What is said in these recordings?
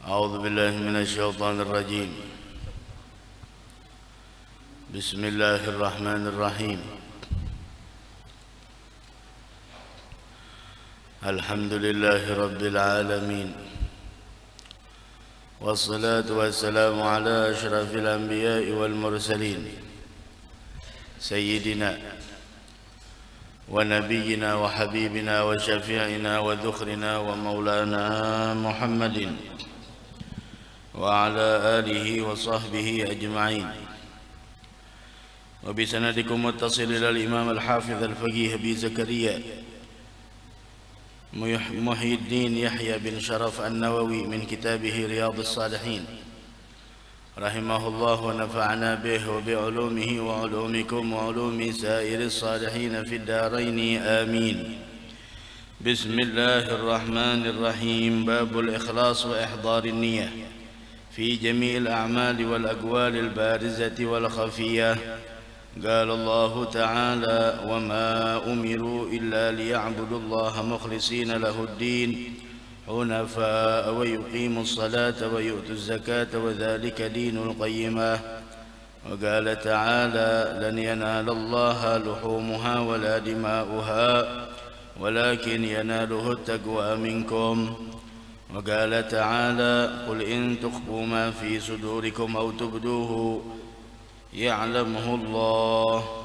أعوذ بالله من الشيطان الرجيم. بسم الله الرحمن الرحيم. الحمد لله رب العالمين، والصلاة والسلام على أشرف الأنبياء والمرسلين، سيدنا ونبينا وحبيبنا وشفيعنا وذخرنا ومولانا محمد وعلى آله وصحبه أجمعين، وبسندكم متصل إلى الإمام الحافظ الفقيه أبي زكريا محي الدين يحيى بن شرف النووي من كتابه رياض الصالحين رحمه الله ونفعنا به وبعلومه وعلومكم وعلوم سائر الصالحين في الدارين آمين. بسم الله الرحمن الرحيم. باب الإخلاص وإحضار النية في جميع الأعمال والأقوال البارزة والخفية. قال الله تعالى: وما أمروا إلا ليعبدوا الله مخلصين له الدين حنفاء ويقيموا الصلاة ويؤتوا الزكاة وذلك دين القيمة. وقال تعالى: لن ينال الله لحومها ولا دماؤها ولكن يناله التقوى منكم. وقال تعالى: قل إن تخفوا ما في صدوركم أو تبدوه يعلمه الله.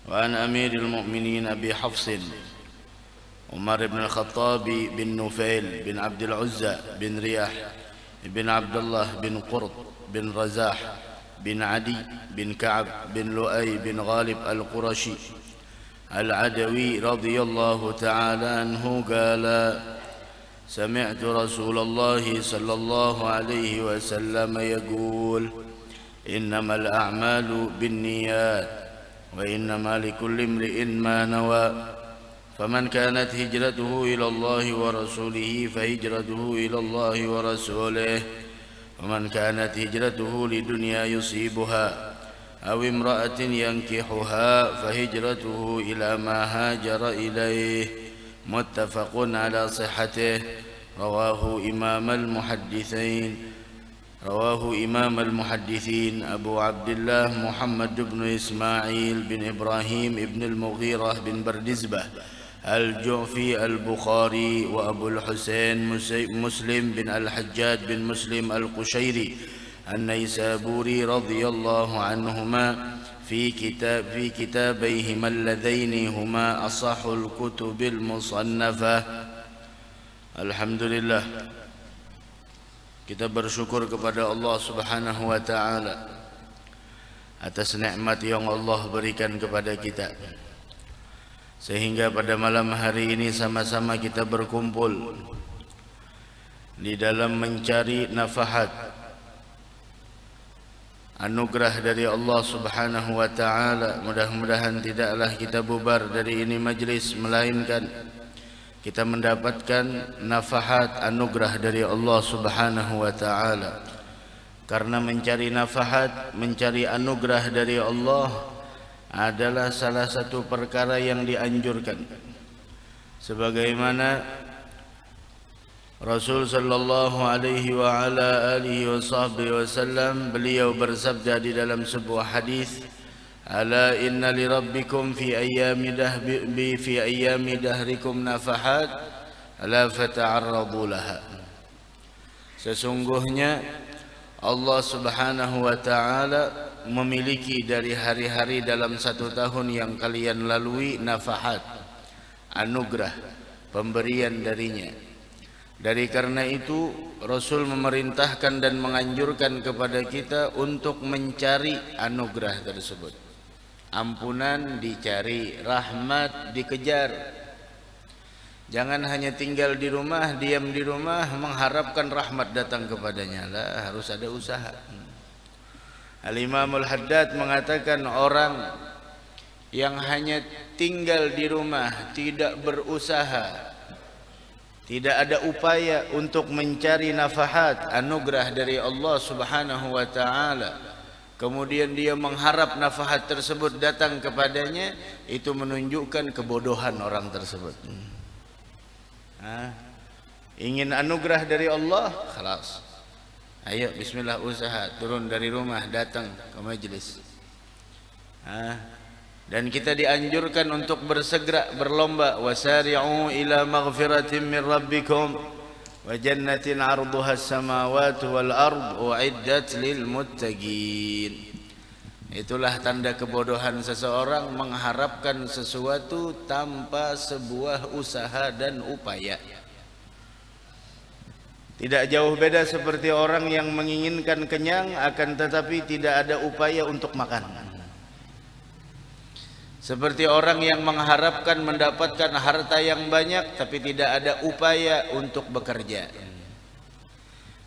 وعن أمير المؤمنين أبي حفص عمر بن الخطاب بن نفيل بن عبد العزى بن رياح بن عبد الله بن قرط بن رزاح بن عدي بن كعب بن لؤي بن غالب القرشي العدوي رضي الله تعالى عنه قال: سمعت رسول الله صلى الله عليه وسلم يقول: إنما الأعمال بالنيات وإنما لكل امرئ ما نوى. فمن كانت هجرته إلى الله ورسوله فهجرته إلى الله ورسوله، ومن كانت هجرته لدنيا يصيبها أو امرأة ينكحها فهجرته إلى ما هاجر إليه. متفق على صحته. رواه إمام المحدثين أبو عبد الله محمد بن إسماعيل بن إبراهيم بن المغيرة بن بردزبة الجعفي البخاري، وأبو الحسين مسلم بن الحجاج بن مسلم القشيري النيسابوري رضي الله عنهما في كتابيهما اللذين هما أصح الكتب المصنفة. Alhamdulillah, kita bersyukur kepada Allah Subhanahu wa taala atas nikmat yang Allah berikan kepada kita, sehingga pada malam hari ini sama-sama kita berkumpul di dalam mencari nafahat anugerah dari Allah Subhanahu wa taala. Mudah-mudahan tidaklah kita bubar dari ini majlis melainkan kita mendapatkan nafahat anugerah dari Allah Subhanahu wa taala. Karena mencari nafahat, mencari anugerah dari Allah adalah salah satu perkara yang dianjurkan. Sebagaimana Rasul sallallahu alaihi wa ala alihi wasallam beliau bersabda di dalam sebuah hadis: Ala inna li rabbikum fi ayami dahrikum nafahat ala fata'arradu laha. Sesungguhnya Allah Subhanahu wa taala memiliki dari hari-hari dalam satu tahun yang kalian lalui nafahat, anugerah, pemberian darinya. Dari karena itu Rasul memerintahkan dan menganjurkan kepada kita untuk mencari anugerah tersebut. Ampunan dicari, rahmat dikejar. Jangan hanya tinggal di rumah, diam di rumah mengharapkan rahmat datang kepadanya. Lah, harus ada usaha. Al-Imam Al-Haddad mengatakan orang yang hanya tinggal di rumah, tidak berusaha, tidak ada upaya untuk mencari nafahat anugerah dari Allah Subhanahu wa taala, kemudian dia mengharap nafahat tersebut datang kepadanya, itu menunjukkan kebodohan orang tersebut. ingin anugerah dari Allah, khalas. Ayo bismillah usaha, turun dari rumah, datang ke majelis. Dan kita dianjurkan untuk bersegera berlomba, wasari'u ila maghfiratin min rabbikum wa jannatin 'arduha as-samawati wal ard u'iddat lil muttaqin. Itulah tanda kebodohan seseorang mengharapkan sesuatu tanpa sebuah usaha dan upaya. Tidak jauh beda seperti orang yang menginginkan kenyang akan tetapi tidak ada upaya untuk makan. Seperti orang yang mengharapkan mendapatkan harta yang banyak tapi tidak ada upaya untuk bekerja.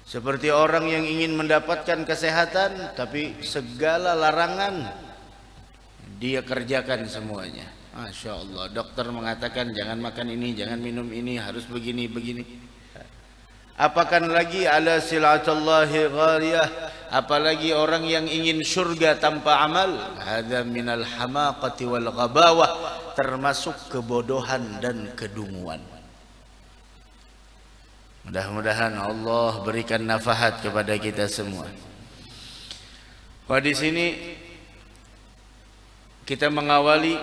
Seperti orang yang ingin mendapatkan kesehatan tapi segala larangan dia kerjakan semuanya. Masya Allah, dokter mengatakan jangan makan ini, jangan minum ini, harus begini, begini. Apakan lagi ala silatullahi ghariyah, apalagi orang yang ingin surga tanpa amal. Hadza minal hamaqati wal ghabawah, termasuk kebodohan dan kedunguan. Mudah-mudahan Allah berikan nafahat kepada kita semua. Wah, di sini kita mengawali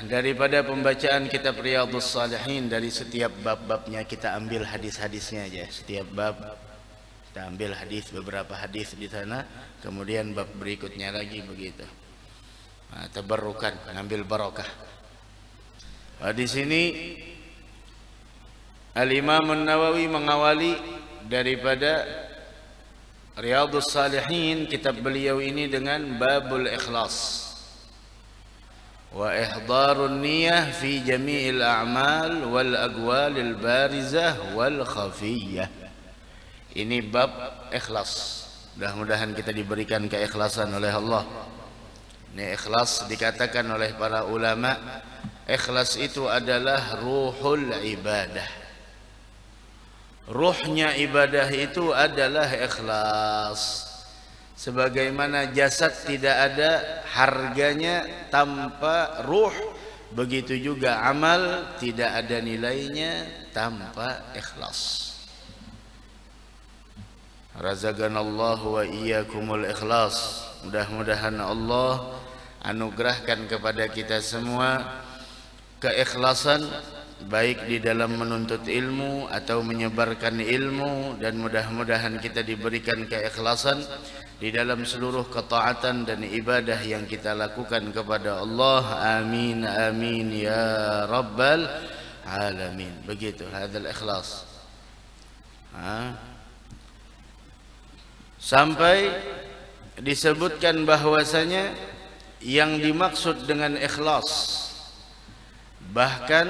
daripada pembacaan kitab Riyadhus Shalihin. Dari setiap bab-babnya kita ambil hadis-hadisnya aja. Setiap bab kita ambil hadis, beberapa hadis di sana, kemudian bab berikutnya lagi begitu. Tabarrukan, mengambil barokah. Wah, di sini Al-Imam An-Nawawi mengawali daripada Riyadhus Shalihin, kitab beliau ini, dengan babul ikhlas wa ihdarun niyah fi jami'il a'mal wal aqwalil barizah wal khafiyah. Ini bab ikhlas. Mudah-mudahan kita diberikan keikhlasan oleh Allah. Ini ikhlas dikatakan oleh para ulama, ikhlas itu adalah ruhul ibadah. Ruhnya ibadah itu adalah ikhlas. Sebagaimana jasad tidak ada harganya tanpa ruh, begitu juga amal tidak ada nilainya tanpa ikhlas. Razaqanallahu wa iyyakumul ikhlas. Mudah-mudahan Allah anugerahkan kepada kita semua keikhlasan, baik di dalam menuntut ilmu atau menyebarkan ilmu, dan mudah-mudahan kita diberikan keikhlasan di dalam seluruh ketaatan dan ibadah yang kita lakukan kepada Allah. Amin amin ya rabbal alamin. Begitu hadzal ikhlas. Sampai disebutkan bahwasanya yang dimaksud dengan ikhlas, bahkan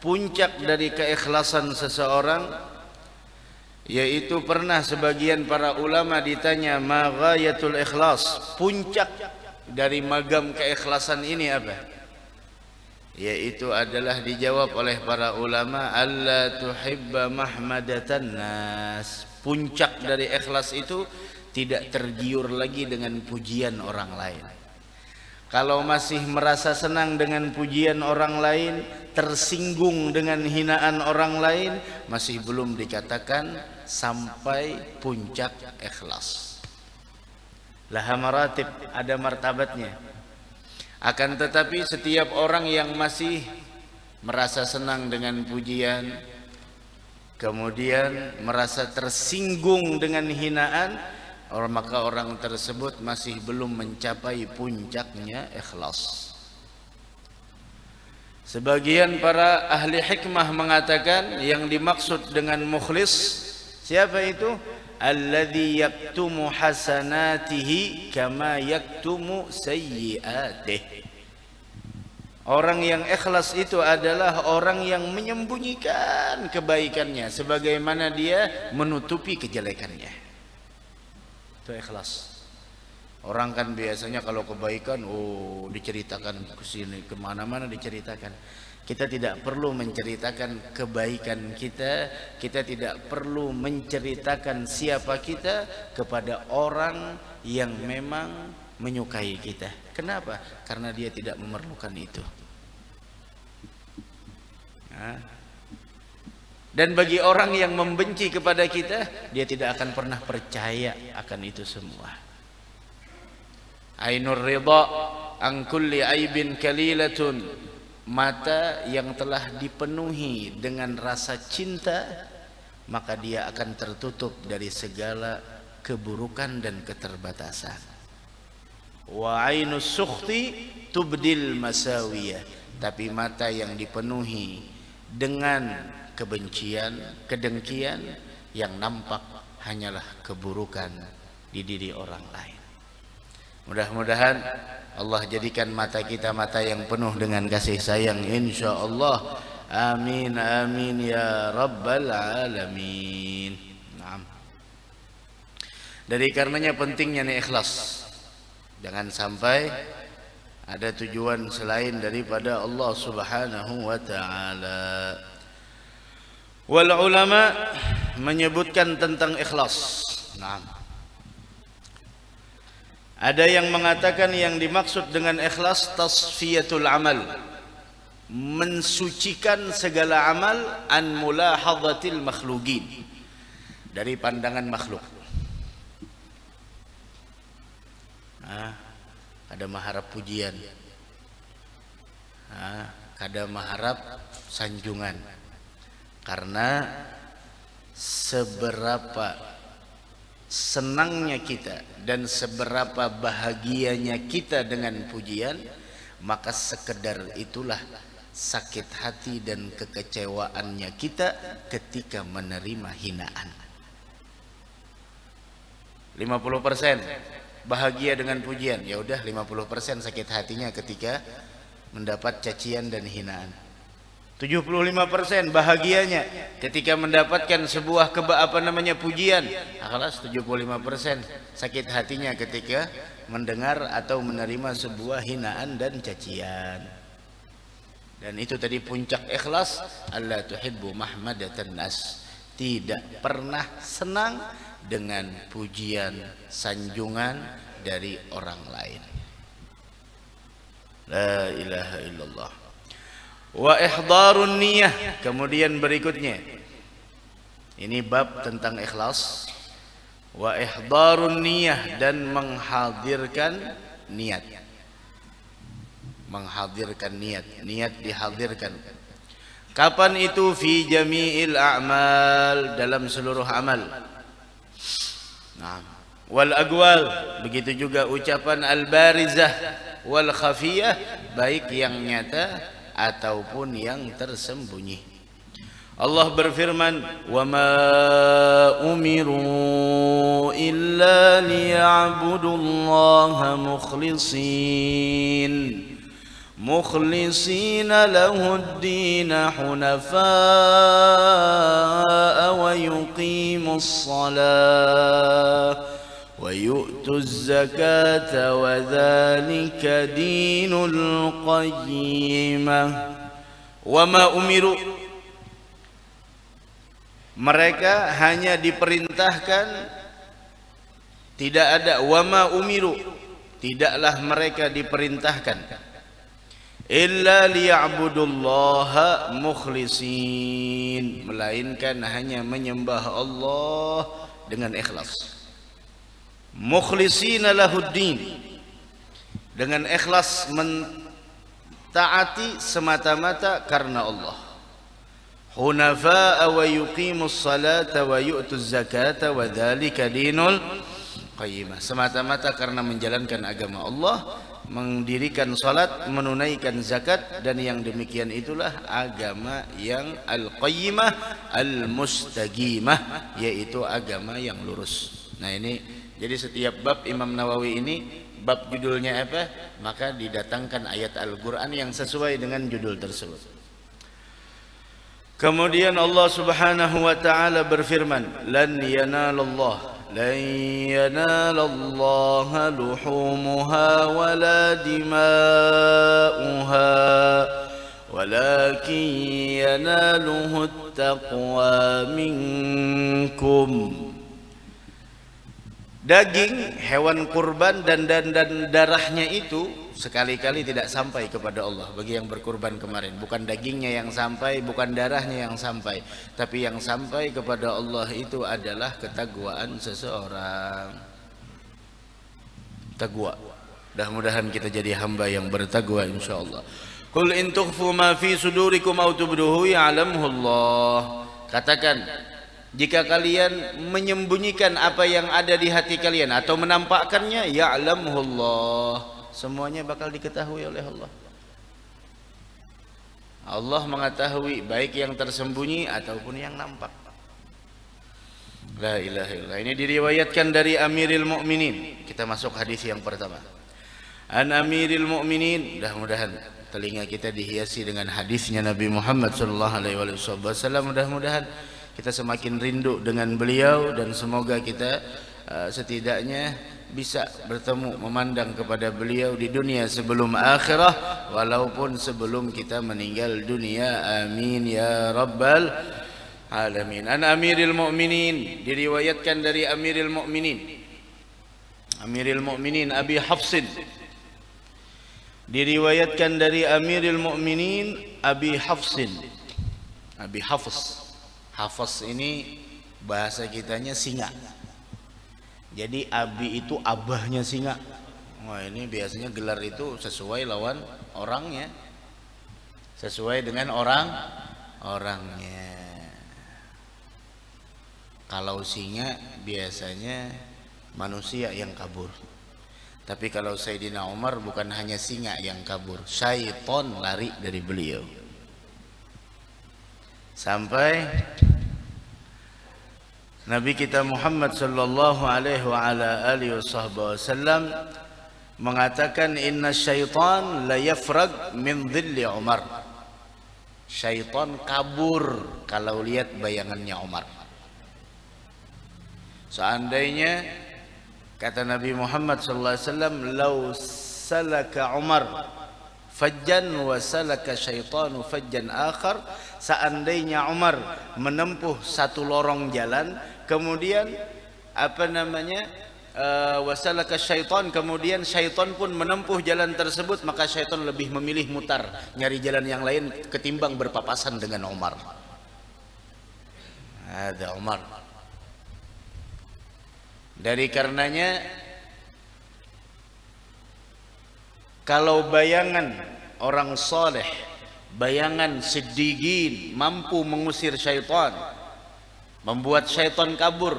puncak dari keikhlasan seseorang, yaitu pernah sebagian para ulama ditanya ma ghayatul ikhlas, puncak dari magam keikhlasan ini apa? Yaitu adalah dijawab oleh para ulama, alla tuhibba mahmadatan nas. Puncak dari ikhlas itu tidak tergiur lagi dengan pujian orang lain. Kalau masih merasa senang dengan pujian orang lain, tersinggung dengan hinaan orang lain, masih belum dikatakan sampai puncak ikhlas. Laha maratib, ada martabatnya. Akan tetapi setiap orang yang masih merasa senang dengan pujian, kemudian merasa tersinggung dengan hinaan, maka orang tersebut masih belum mencapai puncaknya ikhlas. Sebagian para ahli hikmah mengatakan yang dimaksud dengan mukhlis, siapa itu? Alladzi yaktumu hasanatihi kama yaktumu sayyi'atihi. Orang yang ikhlas itu adalah orang yang menyembunyikan kebaikannya sebagaimana dia menutupi kejelekannya. Itu ikhlas. Orang kan biasanya kalau kebaikan, diceritakan ke sini, kemana-mana diceritakan. Kita tidak perlu menceritakan kebaikan kita, kita tidak perlu menceritakan siapa kita kepada orang yang memang menyukai kita. Kenapa? Karena dia tidak memerlukan itu. Dan bagi orang yang membenci kepada kita, dia tidak akan pernah percaya akan itu semua. Ainur ridha an kulli aibin kalilatun, mata yang telah dipenuhi dengan rasa cinta, maka dia akan tertutup dari segala keburukan dan keterbatasan. Wa ainus sukhti tubdil masawiyah, tapi mata yang dipenuhi dengan kebencian, kedengkian, yang nampak hanyalah keburukan di diri orang lain. Mudah-mudahan Allah jadikan mata kita mata yang penuh dengan kasih sayang, insyaallah. Amin amin ya rabbal alamin. Naam. Dari karenanya pentingnya nih ikhlas. Jangan sampai ada tujuan selain daripada Allah Subhanahu wa taala. Wal ulama menyebutkan tentang ikhlas. Naam. Ada yang mengatakan yang dimaksud dengan ikhlas tasfiyatul amal, mensucikan segala amal an mulahadzatil makhluqin, dari pandangan makhluk. Kada mengharap pujian, kada mengharap sanjungan. Karena seberapa senangnya kita dan seberapa bahagianya kita dengan pujian, maka sekedar itulah sakit hati dan kekecewaannya kita ketika menerima hinaan. 50% bahagia dengan pujian, ya udah 50% sakit hatinya ketika mendapat cacian dan hinaan. 75% bahagianya ketika mendapatkan sebuah pujian. Akhlas 75% sakit hatinya ketika mendengar atau menerima sebuah hinaan dan cacian. Dan itu tadi puncak ikhlas, alla tuhibbu mahmadatan nas, tidak pernah senang dengan pujian sanjungan dari orang lain. La ilaha illallah. Wa ihdarun niyah, kemudian berikutnya ini bab tentang ikhlas. Wa ihdarun niyah, dan menghadirkan niat. Menghadirkan niat, niat dihadirkan. Kapan itu? Fi jami'il a'mal, dalam seluruh amal. Nah, wal aqwal, begitu juga ucapan al-barizah wal khafiyah, baik yang nyata ataupun yang tersembunyi. Allah berfirman, "Wa ma umiru illa liya'budullaha mukhlisin lahud-din hunafa'a wa yuqimus salah wa yu'tuz zakata wa dzalika dinul qayyimah." Wa ma umiru, mereka hanya diperintahkan, tidak ada wa ma umiru, tidaklah mereka diperintahkan, illa liya'budullaha mukhlisin, melainkan hanya menyembah Allah dengan ikhlas. Mukhlisina lahuddin, dengan ikhlas mentaati semata-mata karena Allah. Hunafa'a wa yuqimus salata wa yu'tuz zakata wa dzalika dinul qayyimah, semata-mata karena menjalankan agama Allah, mendirikan salat, menunaikan zakat, dan yang demikian itulah agama yang al-qayyimah al-mustaqimah, yaitu agama yang lurus. Nah ini, jadi setiap bab Imam Nawawi ini, bab judulnya apa, maka didatangkan ayat Al-Quran yang sesuai dengan judul tersebut. Kemudian Allah Subhanahu wa ta'ala berfirman, lan yanalallaha luhumuha wala dima'uha walakin yanaluhu taqwa minkum. Daging hewan kurban dan darahnya itu sekali-kali tidak sampai kepada Allah bagi yang berkurban kemarin. Bukan dagingnya yang sampai, bukan darahnya yang sampai, tapi yang sampai kepada Allah itu adalah ketakwaan seseorang. Takwa. Mudah-mudahan kita jadi hamba yang bertakwa insyaallah. Qul in tukhfu ma fi sudurikum aw tubduhu ya'lamuhu Allah. Katakan, jika kalian menyembunyikan apa yang ada di hati kalian atau menampakkannya, ya'lamuhu Allah, semuanya bakal diketahui oleh Allah. Allah mengetahui baik yang tersembunyi ataupun yang nampak. La ilaha illallah. Ini diriwayatkan dari Amiril Mukminin. Kita masuk hadis yang pertama. An Amiril Mukminin, mudah-mudahan telinga kita dihiasi dengan hadisnya Nabi Muhammad sallallahu alaihi wasallam. Mudah-mudahan kita semakin rindu dengan beliau dan semoga kita setidaknya bisa bertemu, memandang kepada beliau di dunia sebelum akhirah, walaupun sebelum kita meninggal dunia. Amin ya rabbal alamin. An Amiril Mukminin, diriwayatkan dari Amiril Mukminin, Amiril Mukminin Abi Hafsin, diriwayatkan dari Amiril Mukminin Abi Hafsin. Abi Hafs, Hafs ini bahasa kitanya singa. Jadi Abi itu abahnya singa. Wah, ini biasanya gelar itu sesuai lawan orangnya, sesuai dengan orangnya. Kalau singa biasanya manusia yang kabur. Tapi kalau Sayyidina Umar bukan hanya singa yang kabur, syaitan lari dari beliau. Sampai Nabi kita Muhammad sallallahu alaihi wa ala alihi wasallam mengatakan, inna syaitan la yafrag min dhilli Umar. Syaitan kabur kalau lihat bayangannya Umar. Seandainya, kata Nabi Muhammad sallallahu alaihi wasallam, "Lau salaka Umar fajjan wa salaka syaitanu fajjan akhar." Seandainya Umar menempuh satu lorong jalan, kemudian wasalaka syaitan, kemudian syaitan pun menempuh jalan tersebut, maka syaitan lebih memilih mutar nyari jalan yang lain ketimbang berpapasan dengan Umar. Ada Umar. Dari karenanya, kalau bayangan orang saleh, bayangan siddiqin mampu mengusir syaitan, membuat syaitan kabur.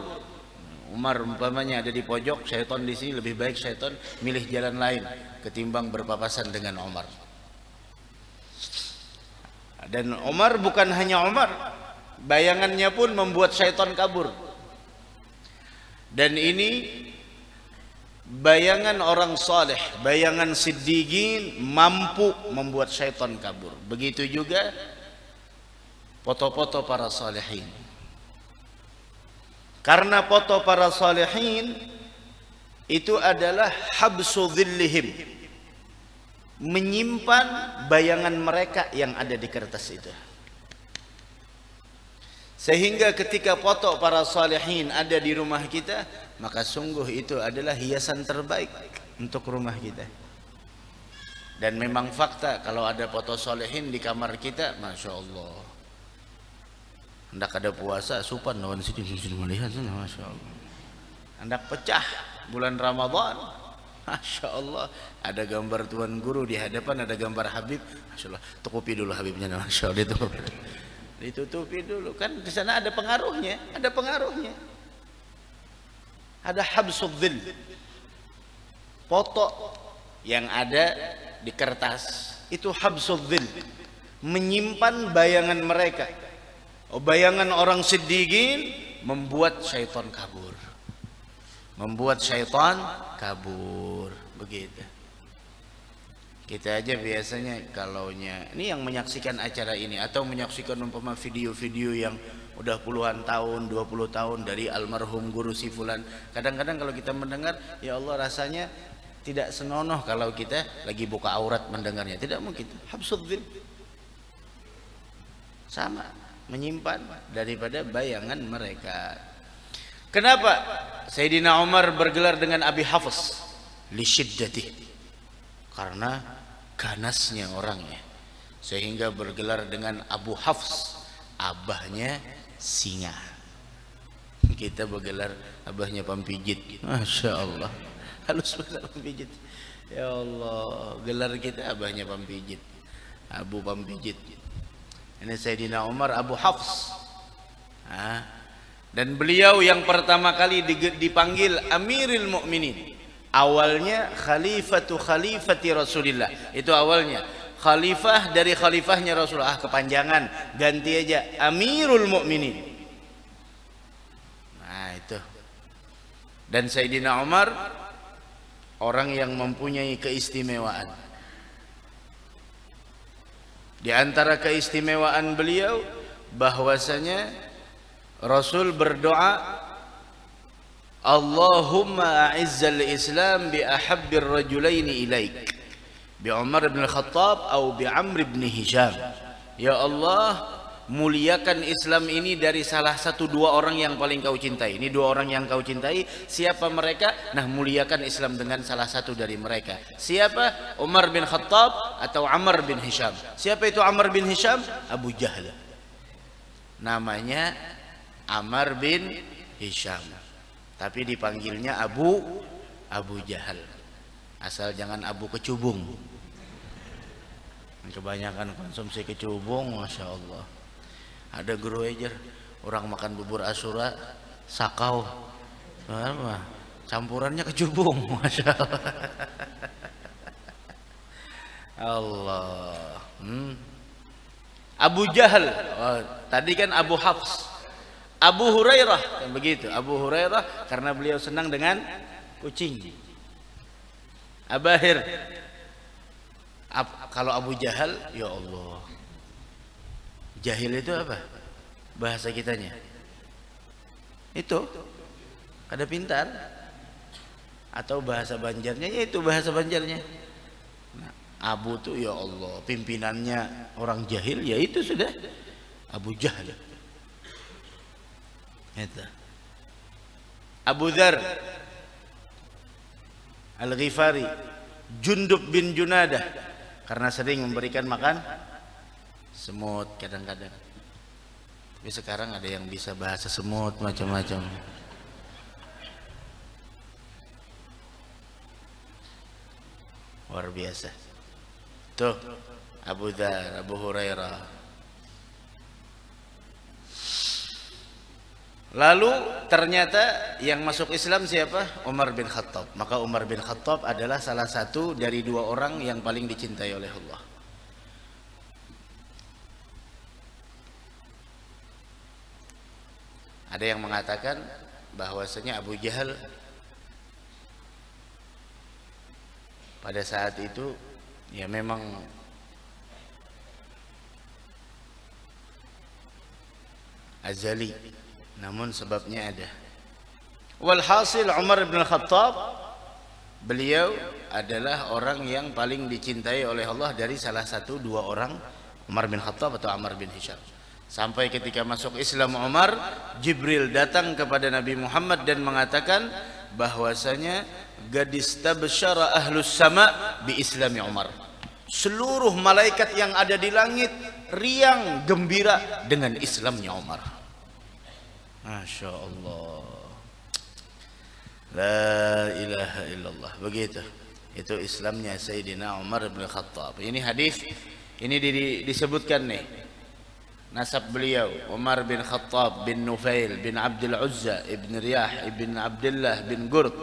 Umar umpamanya ada di pojok, syaitan di sini, lebih baik syaitan milih jalan lain ketimbang berpapasan dengan Umar. Dan Umar bukan hanya Umar, bayangannya pun membuat syaitan kabur. Dan ini bayangan orang saleh, bayangan siddiqin mampu membuat syaitan kabur. Begitu juga foto-foto para salihin. Karena foto para salihin itu adalah habsu dhillihim, menyimpan bayangan mereka yang ada di kertas itu. Sehingga ketika foto para salihin ada di rumah kita, maka sungguh itu adalah hiasan terbaik untuk rumah kita. Dan memang fakta, kalau ada foto salihin di kamar kita, Masya Allah, hendak ada puasa, supan lawan sini melihat, Masya Allah. Hendak pecah bulan Ramadan, Masya Allah, ada gambar Tuan Guru di hadapan, ada gambar Habib, Masya Allah, tutupi dulu Habibnya, Masya Allah, ditutupi dulu, kan di sana ada pengaruhnya, ada habsudzil, foto yang ada di kertas itu habsudzil, menyimpan bayangan mereka. Bayangan orang siddiqin membuat syaitan kabur, begitu. Kita aja biasanya kalaunya ini yang menyaksikan acara ini atau menyaksikan umpama video-video yang udah puluhan tahun, 20 tahun dari almarhum guru si fulan, kadang-kadang kalau kita mendengar, ya Allah, rasanya tidak senonoh kalau kita lagi buka aurat mendengarnya. Tidak mungkin. Habsudzil sama, menyimpan daripada bayangan mereka. Kenapa Sayyidina Umar bergelar dengan Abi Hafs? Li syiddatih, karena ganasnya orangnya, sehingga bergelar dengan Abu Hafs, abahnya singa. Kita bergelar abahnya pampijit. Masya Allah, halus banget pampijit. Ya Allah, gelar kita abahnya pampijit, Abu Pampijit. Ini Sayyidina Umar Abu Hafs. Dan beliau yang pertama kali dipanggil Amirul Mukminin. Awalnya khalifati Rasulillah. Itu awalnya khalifah dari khalifahnya Rasulullah. Kepanjangan, ganti aja Amirul Mukminin. Nah itu. Dan Sayyidina Umar orang yang mempunyai keistimewaan. Di antara keistimewaan beliau bahwasanya Rasul berdoa, Allahumma a'izzal Islam bi ahabbir rajulaini ilaik, bi Umar bin Khattab atau bi Amr bin Hisham. Ya Allah, muliakan Islam ini dari salah satu dua orang yang paling kau cintai. Ini dua orang yang kau cintai, siapa mereka? Nah, muliakan Islam dengan salah satu dari mereka. Siapa? Umar bin Khattab atau Amr bin Hisham. Siapa itu Amr bin Hisham? Abu Jahal. Namanya Amr bin Hisham, tapi dipanggilnya Abu Jahal. Asal jangan Abu Kecubung. Kebanyakan konsumsi kecubung, Masya Allah. Ada guru ejer, orang makan bubur Asyura sakau, campurannya kecubung, Masya Allah. Abu Jahal, tadi kan Abu Hafs. Abu Hurairah, kan begitu. Abu Hurairah karena beliau senang dengan kucing. Abahir. Kalau Abu Jahal, ya Allah. Jahil itu apa? Bahasa kitanya. Itu kada pintar. Atau bahasa Banjarnya, ya itu bahasa Banjarnya. Nah, Abu tuh ya Allah, pimpinannya orang jahil, ya itu sudah Abu Jahal. Itu. Abu Dzar Al-Ghifari, Jundub bin Junadah, karena sering memberikan makan semut kadang-kadang. Tapi sekarang ada yang bisa bahasa semut macam-macam. Luar biasa. Tuh Abu Dzar, Abu Hurairah. Lalu ternyata yang masuk Islam siapa? Umar bin Khattab. Maka Umar bin Khattab adalah salah satu dari dua orang yang paling dicintai oleh Allah. Ada yang mengatakan bahwasanya Abu Jahal pada saat itu ya memang azali, namun sebabnya ada. Walhasil Umar bin Khattab beliau adalah orang yang paling dicintai oleh Allah dari salah satu dua orang, Umar bin Khattab atau Amr bin Hisham. Sampai ketika masuk Islam Umar, Jibril datang kepada Nabi Muhammad dan mengatakan bahwasanya gadis tabsyara ahlus sama bi islami Umar. Seluruh malaikat yang ada di langit riang gembira dengan Islamnya Umar. Masya Allah, la ilaha illallah. Begitu, itu Islamnya Sayyidina Umar bin Khattab. Ini hadis ini disebutkan nih nasab beliau, Umar bin Khattab bin Nufail bin Abdul Uzza ibn Riyah ibn Abdullah bin Gurt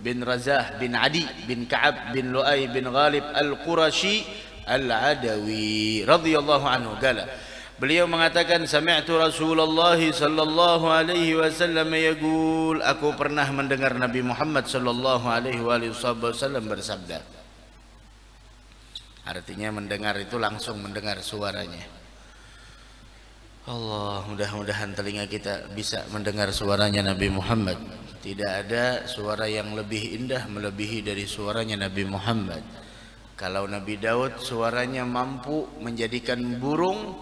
bin Razah bin Adi bin Ka'ab bin Lu'ay bin Ghalib al-Qurashi al-Adawi radhiyallahu anhu. Qala, beliau mengatakan, sami'tu Rasulullah sallallahu alaihi wasallam yaqul, aku pernah mendengar Nabi Muhammad sallallahu alaihi wasallam bersabda. Artinya mendengar itu langsung mendengar suaranya. Allah, mudah-mudahan telinga kita bisa mendengar suaranya Nabi Muhammad. Tidak ada suara yang lebih indah melebihi dari suaranya Nabi Muhammad. Kalau Nabi Daud suaranya mampu menjadikan burung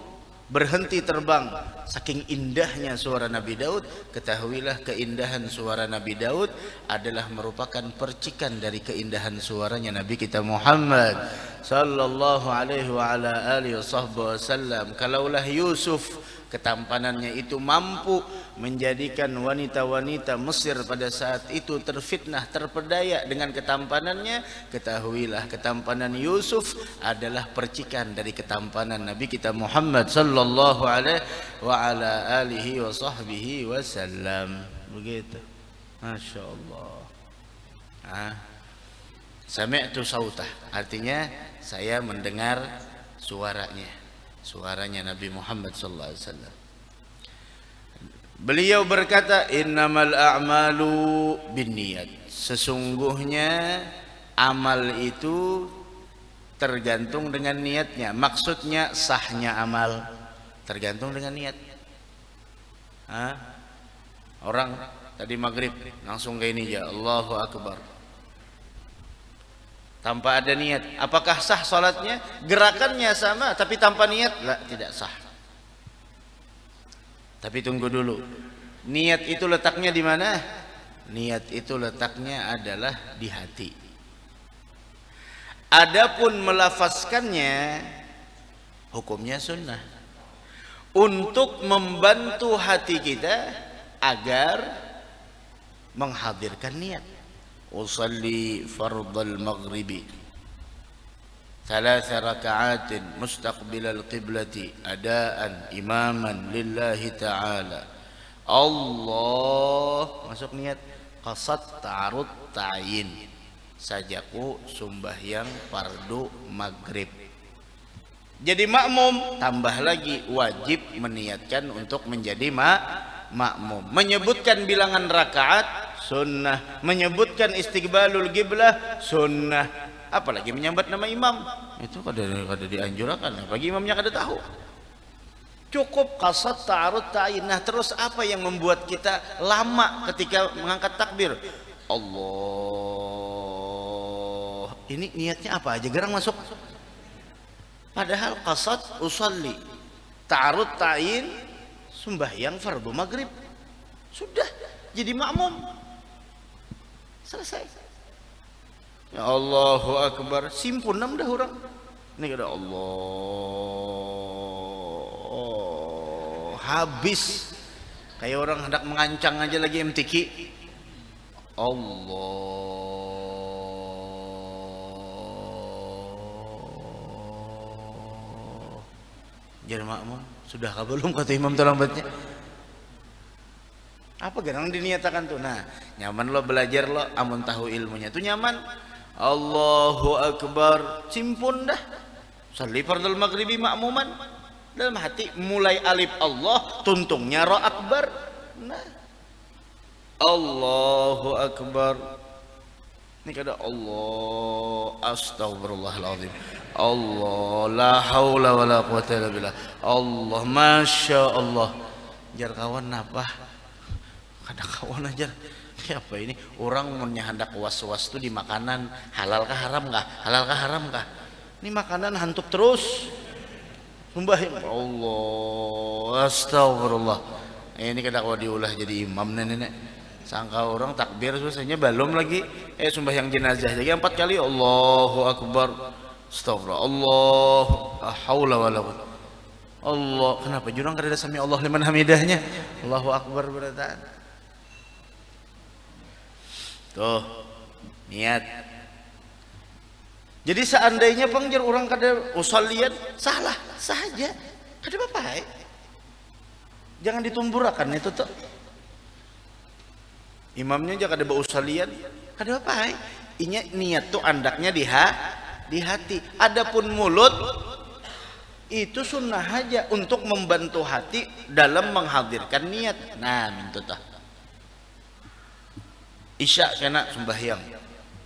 berhenti terbang. Saking indahnya suara Nabi Daud, ketahuilah keindahan suara Nabi Daud adalah merupakan percikan dari keindahan suaranya Nabi kita Muhammad sallallahu alaihi wa ala alihi wasallam. Kalaulah Yusuf ketampanannya itu mampu menjadikan wanita-wanita Mesir pada saat itu terfitnah, terpedaya dengan ketampanannya, ketahuilah ketampanan Yusuf adalah percikan dari ketampanan Nabi kita Muhammad sallallahu alaihi wa ala alihi wa sahbihi wasallam. Begitu. Masya Allah. Sami'tu sautah, artinya saya mendengar suaranya Nabi Muhammad sallallahu alaihi wasallam. Beliau berkata, innamal a'malu binniyat. Sesungguhnya amal itu tergantung dengan niatnya. Maksudnya sahnya amal tergantung dengan niat. Orang tadi maghrib langsung kayak ini ya, Allahu Akbar, tanpa ada niat, apakah sah salatnya? Gerakannya sama tapi tanpa niat, tidak sah. Tapi tunggu dulu, niat itu letaknya di mana? Niat itu letaknya adalah di hati. Adapun melafazkannya hukumnya sunnah, untuk membantu hati kita agar menghadirkan niat. Usalli fardal maghribi 3 raka'at mustaqbilal qiblati adaan imaman lillahi ta'ala. Allah, masuk niat, qasad ta'arud ta'yin, sajaku sembahyang fardu maghrib. Jadi makmum, tambah lagi wajib meniatkan untuk menjadi makmum. Menyebutkan bilangan rakaat sunnah, menyebutkan istiqbalul qiblah sunnah. Apalagi menyambat nama imam, itu kada dianjurkan, apalagi imamnya kada tahu. Cukup qasad ta'arud ta'yin. Nah, terus apa yang membuat kita lama ketika mengangkat takbir? Allah, ini niatnya apa aja gerang masuk. Padahal qasad usalli, ta'arud ta'yin, sembahyang fardu maghrib, sudah jadi makmum, selesai. Ya Allahu Akbar, simpun nam dah orang. Ini kada Allah, habis kayak orang hendak mengancang aja lagi MTQ. Allah, jadi makmum sudah kah belum, kata imam terlambatnya. Apa genang diniatakan tuh? Nah, nyaman lo belajar lo, amun tahu ilmunya tuh nyaman. Allahu Akbar, simpun dah. Salli fardal maghribi ma'muman, dalam hati mulai alif Allah, tuntungnya ra akbar. Nah, Allahu Akbar, ini kada Allah, astagfirullahaladzim, Allah, la haula wa la quwata illa billah, Allah, masya Allah. Jar kawan napa? Kada kawan aja. Apa ini? Orang punya hendak was-was tuh di makanan, halal kah haram kah? Halal kah haram kah? Ini makanan hantuk terus. Sembahyang Allah, astagfirullah. Ini kada kau diulah jadi imam nenek. Sangka orang takbir selesainya belum lagi. Sembahyang jenazah jadi 4 kali Allahu Akbar. Astagfirullah. Allah, la haula wala quwwata. Allah, kenapa jurang kada ada sami Allah liman hamidahnya? Allahu Akbar berataan. Tuh, niat. Jadi seandainya pengjar orang kada usallian, salah saja, kada apa-apa. Jangan ditumburakan itu tuh. Imamnya aja kada usallian, kada apa-apa. Inya niat tuh andaknya di hati. Adapun mulut itu sunnah aja untuk membantu hati dalam menghadirkan niat. Nah, mintutah. Isya kena sembahyang,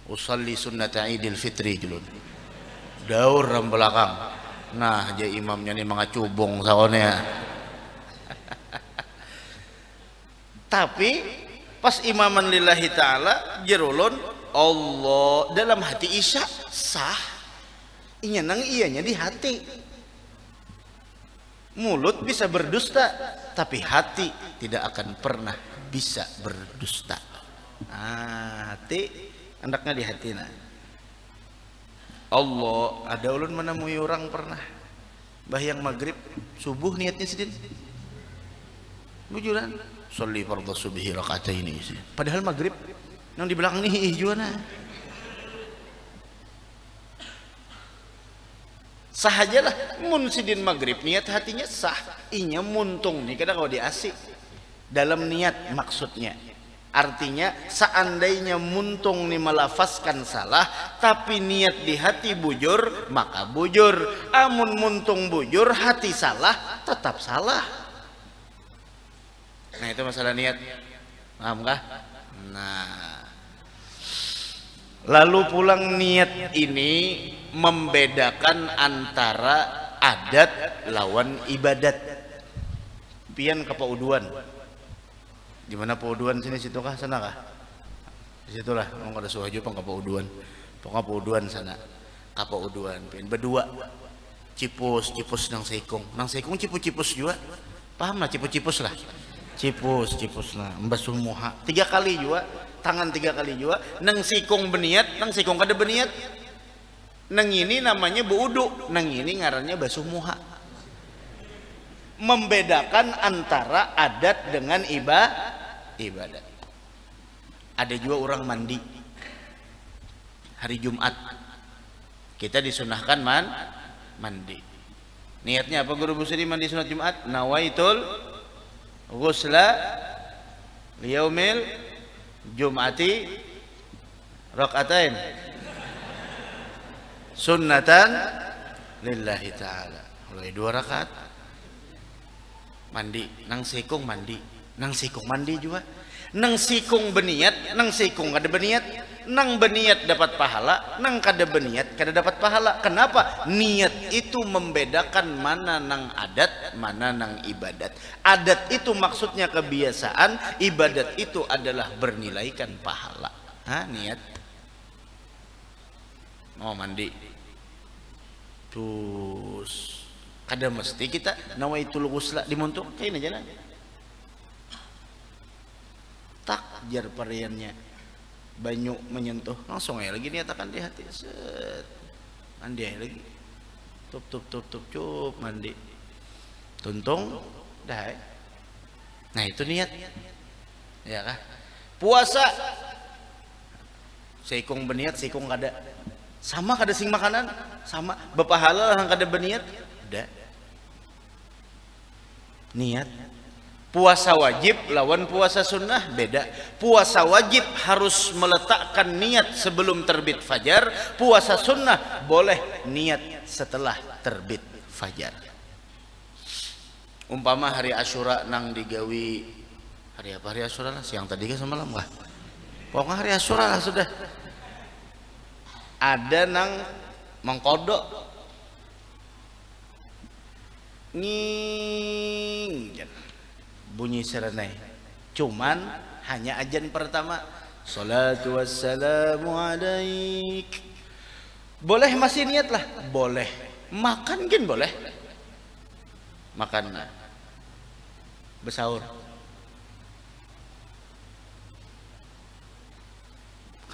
usalli sunnata idil fitri dulu, daur ram belakang. Nah, aja imamnya nih mangacubung saonnya. Tapi pas imaman lillahi ta'ala jerulun Allah dalam hati isya sah. Inya nang iyanya di hati. Mulut bisa berdusta, tapi hati tidak akan pernah bisa berdusta. Hati andaknya di hati. Allah, ada ulun menemui orang pernah bahyang maghrib subuh niatnya sidin bujuran sholli fardhu subhi rakaataini, padahal maghrib yang di belakang nih juana sah aja lah. Mun sidin maghrib niat hatinya sah, inya muntung nih kadang kalau diasik dalam niat maksudnya. Artinya seandainya muntung nih melafazkan salah tapi niat di hati bujur, maka bujur. Amun muntung bujur hati salah, tetap salah. Nah itu masalah niat, paham kah? Nah lalu pulang niat ini membedakan antara adat lawan ibadat. Pian kapauduan. Di mana pauduan sini situ kah sana kah? Di situlah mau ada suhaju pang kapauduan. Pokoknya pauduan sana. Kapauduan pian berdua. Cipus nang seikung cipus juga. Paham lah cipus lah. Cipus lah. Mbasuh muha 3 kali juga. Tangan 3 kali juga. Nang sikung beniat, nang sikung kada beniat. Nang ini namanya buudu, nang ini ngarannya basuh muha. Membedakan antara adat dengan ibadat. Ada juga orang mandi hari Jumat, kita disunahkan mandi. Niatnya apa guru busri mandi sunat Jumat? Nawaitul ghusla liyaumil jum'ati rakaatain sunnatan lillahi ta'ala. Mulai 2 rakaat mandi, nang sikung mandi, nang sikung mandi juga, nang sikung beniat, nang sikung kada beniat, nang beniat dapat pahala, nang kada beniat kada dapat pahala. Kenapa? Niat itu membedakan mana nang adat, mana nang ibadat. Adat itu maksudnya kebiasaan, ibadat itu adalah bernilaikan pahala. Niat mau mandi terus kada mesti kita nawaitul ghusla dimuntuk kayak aja lah. Tak jar pariannya banyu menyentuh langsung aja lagi niatakan di hati, set mandi aja lagi, tup mandi tuntung dah. Nah itu niat ya kah? Puasa seikung beniat seikung kada sama, kada sing makanan sama, bepahala lah kada beniat udah niat. Puasa wajib lawan puasa sunnah beda. Puasa wajib harus meletakkan niat sebelum terbit fajar. Puasa sunnah boleh niat setelah terbit fajar. Umpama hari Asyura nang digawi hari apa, hari Asyura lah siang tadi ke semalam lah, pokoknya hari Asyura lah sudah. Ada nang mengkodok nging bunyi serenai, cuman hanya ajan pertama salatu wassalamu alaik. Boleh masih niat lah, boleh makan kan boleh makan bersaur.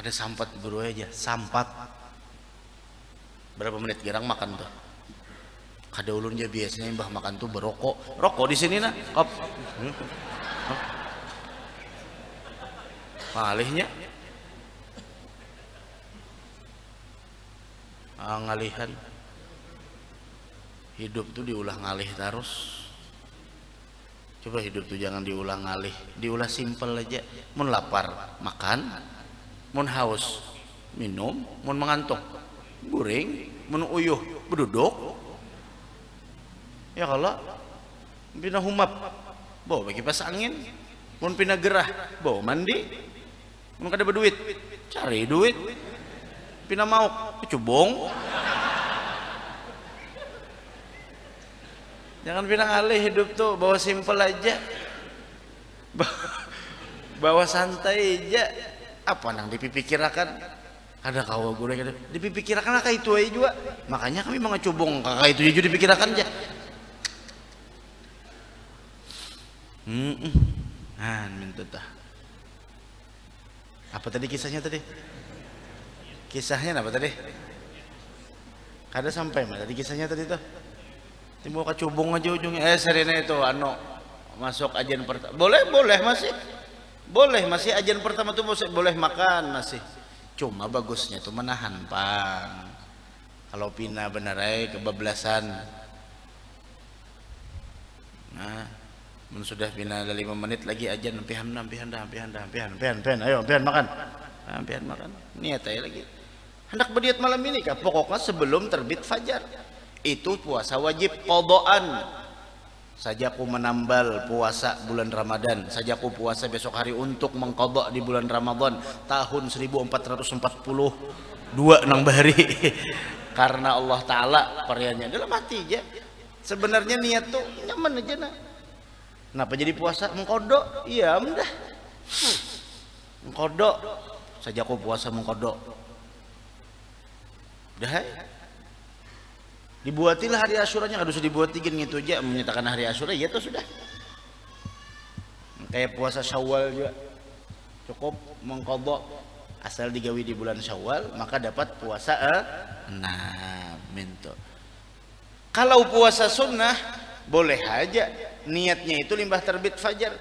Ada sampat guru aja sampat berapa menit gerang makan tuh. Kada ulun aja biasanya mbah makan tuh berokok, rokok di sini nah kop malihnya ngalihan hidup tuh diulah ngalih terus. Coba hidup tuh jangan diulang ngalih, diulah simpel aja. Mun lapar makan, mun haus minum, mun mengantuk guring, mun uyuh berduduk. Ya kalau pina humap bawa bagi pas angin, mun pina gerah bawa mandi, mun kada berduit cari duit, pina mau cubong. Jangan pina ngalih hidup tuh, bawa simpel aja, bawa santai aja. Apa nang dipikirakan? Ada kawa gue kada dipikirakan kakak itu aja juga. Makanya kami mengacubong kakak itu juga dipikirakan aja. Minta tah. Apa tadi kisahnya tadi? Kisahnya apa tadi? Kada sampai mah tadi kisahnya tadi tuh. Timbul kacubung aja ujungnya. Serina itu masuk ajian pertama. Boleh masih. Boleh masih ajian pertama tuh boleh makan masih. Cuma bagusnya tuh menahan pang. Kalau pina bener kebablasan. Nah, sudah pina 5 menit lagi ajian pian ayo pian makan. Pian makan. Niat aja lagi. Hendak berdiat malam ini kah? Pokoknya sebelum terbit fajar. Itu puasa wajib qadaan. Sajaku menambal puasa bulan Ramadan, sajaku puasa besok hari untuk mengqadha di bulan Ramadan tahun 1442 nang bahari. Karena Allah Ta'ala pariannya dalam hati aja. Sebenarnya niat tuh nyaman aja nah. Kenapa jadi puasa mengqadha? Iya mudah. Mengqadha. Sajaku puasa mengqadha. Udah dibuatilah hari Asyuranya, kada usah dibuat tiga gitu aja menyatakan hari Asyura ya tuh sudah. Kayak puasa Syawal juga cukup mengqadha asal digawi di bulan Syawal maka dapat puasa minto. Kalau puasa sunnah boleh aja niatnya itu limbah terbit fajar.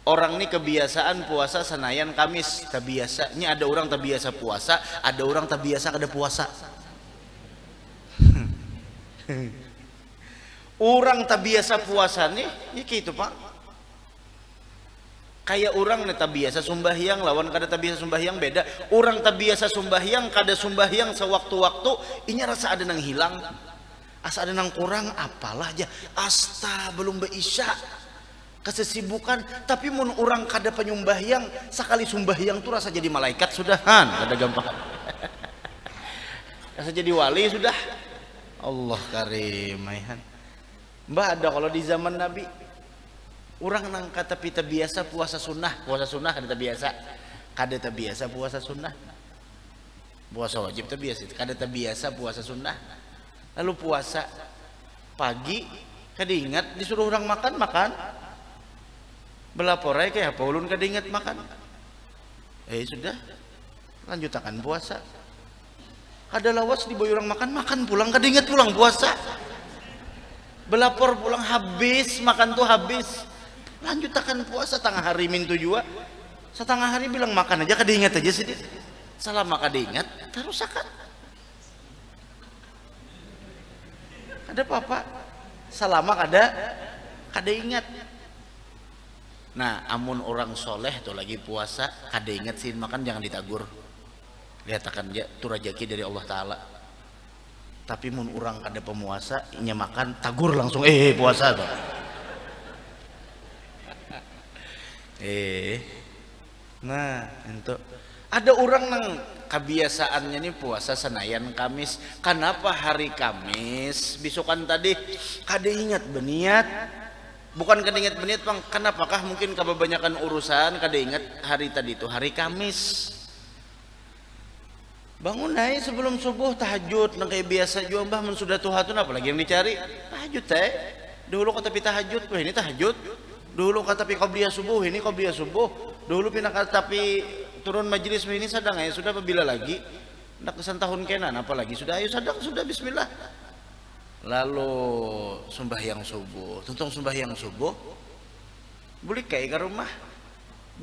Orang ini kebiasaan puasa Senayan Kamis, terbiasanya ada orang terbiasa puasa, ada orang terbiasa kada puasa. Orang tak biasa puasa nih ya gitu pak. Kayak orang nih tak biasa sembahyang lawan kada tak biasa sembahyang beda. Orang tak biasa sembahyang kada sembahyang sewaktu-waktu ini rasa ada nang hilang, asa ada nang kurang apalah aja. Asta belum beisya kesesibukan. Tapi mun orang kada penyumbahyang sekali sembahyang tuh rasa jadi malaikat sudahan kada gampang. Rasa jadi wali sudah. Allah karim Mbah ada kalau di zaman Nabi orang nang kata pita biasa puasa sunnah kada biasa puasa sunnah, puasa wajib tak biasa kada biasa puasa sunnah. Lalu puasa pagi kada ingat disuruh orang makan belaporai kayak apa ulun kada ingat makan sudah lanjutakan puasa. Ada lawas di boy orang makan pulang kada ingat pulang puasa. Belapor pulang habis makan tuh habis. Lanjutakan puasa tengah hari mintu juga. Setengah hari bilang makan aja kada ingat aja sedikit. Selama kada ingat terus sakat. Ada apa-apa. Selama kada ingat. Nah, amun orang soleh tuh lagi puasa kada ingat sih makan jangan ditagur. Lihatkan ya itu rezeki dari Allah Ta'ala. Tapi mun orang ada pemuasa nya makan tagur langsung puasa tuh. Nah itu ada orang nang kebiasaannya nih puasa Senayan Kamis. Kenapa hari Kamis besokan tadi kada ingat beniat? Bukan kada ingat beniat bang. Kenapakah mungkin kebanyakan urusan kada ingat hari tadi itu hari Kamis. Bangun naik sebelum subuh tahajud nang kayak biasa juga mbah mun sudah tuhatun apalagi yang dicari tahajud dulu kata pi tahajud ini tahajud dulu kata pi qabliyah subuh ini qabliyah subuh dulu pindah kata pi turun majelis ini sadang sudah apabila lagi nak kesan tahun kenan apalagi sudah ayo sadang sudah bismillah lalu sembahyang subuh tuntung sembahyang subuh boleh kayak ke rumah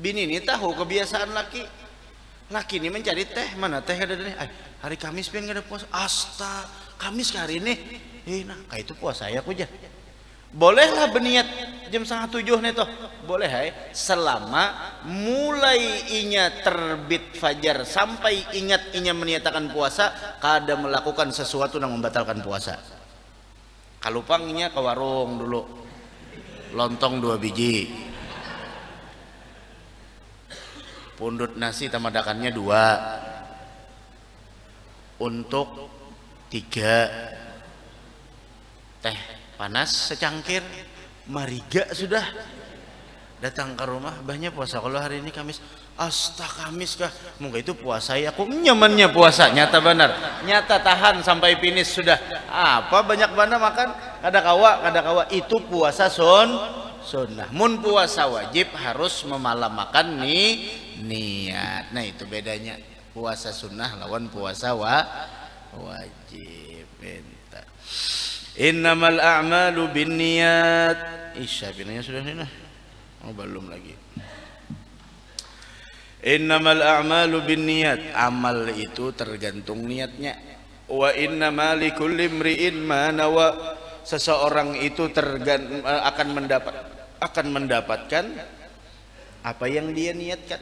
bini ini tahu kebiasaan laki ini mencari teh mana teh ada nih hari Kamis pian ada puasa asta Kamis hari ini nah kayak itu puasa ya aku aja bolehlah berniat jam 6:30 nih toh boleh selama mulai inya terbit fajar sampai ingat inya meniatakan puasa kada melakukan sesuatu yang membatalkan puasa. Kalau pangnya ke warung dulu lontong 2 biji pundut nasi tamadakannya 2 untuk 3 teh panas secangkir mariga sudah datang ke rumah banyak puasa kalau hari ini Kamis asta Kamis kah mungkin itu puasa ya aku nyamannya puasa nyata benar nyata tahan sampai finish sudah apa banyak bana makan kada kawa itu puasa sunnah. Mun puasa wajib harus memalamakan niat. Nah itu bedanya puasa sunnah lawan puasa wajib. Bentar. Innamal a'malu binniyat. Isya binanya sudah nih nah. Oh belum lagi. Innamal a'malu binniyat. Amal itu tergantung niatnya. Wa innama likulli imri'in ma nawa. Seseorang itu akan mendapatkan apa yang dia niatkan.